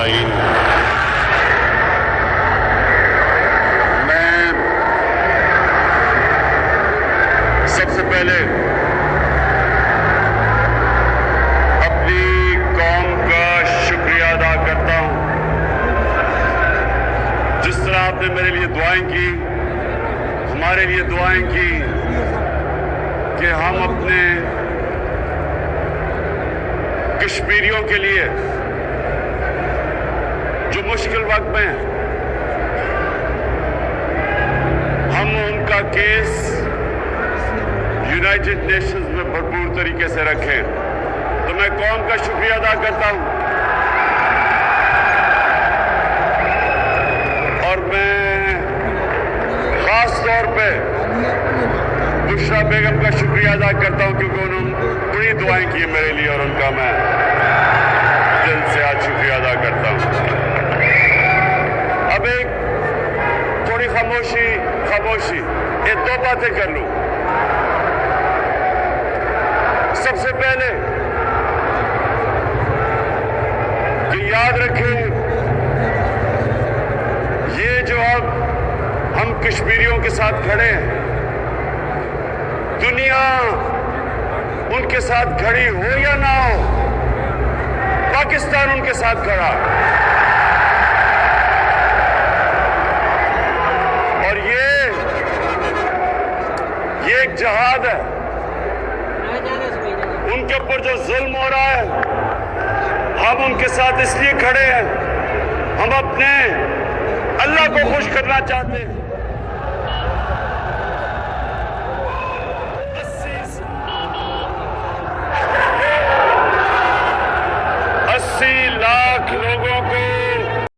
अजमाइन। मैं सबसे पहले अपनी कौम का शुक्रिया अदा करता हूं। जिस तरह आपने मेरे लिए दुआएं की, हमारे लिए दुआएं की कि हम अपने कश्मीरियों के लिए जो मुश्किल वक्त में है, हम उनका केस यूनाइटेड नेशंस में भरपूर तरीके से रखें। तो मैं कौम का शुक्रिया अदा करता हूं और मैं खास तौर पे बुशरा बेगम का शुक्रिया अदा करता हूं क्योंकि उन्होंने बड़ी दुआएं की मेरे लिए और उनका मैं दिल से आज शुक्रिया अदा करता हूं। अब एक थोड़ी खामोशी ये दो बातें कर लूं। सबसे पहले कि याद रखें, ये जो अब हम कश्मीरियों के साथ खड़े हैं, दुनिया उनके साथ खड़ी हो या ना हो, पाकिस्तान उनके साथ खड़ा। और ये एक जिहाद है। उनके ऊपर जो जुल्म हो रहा है, हम उनके साथ इसलिए खड़े हैं, हम अपने अल्लाह को खुश करना चाहते हैं।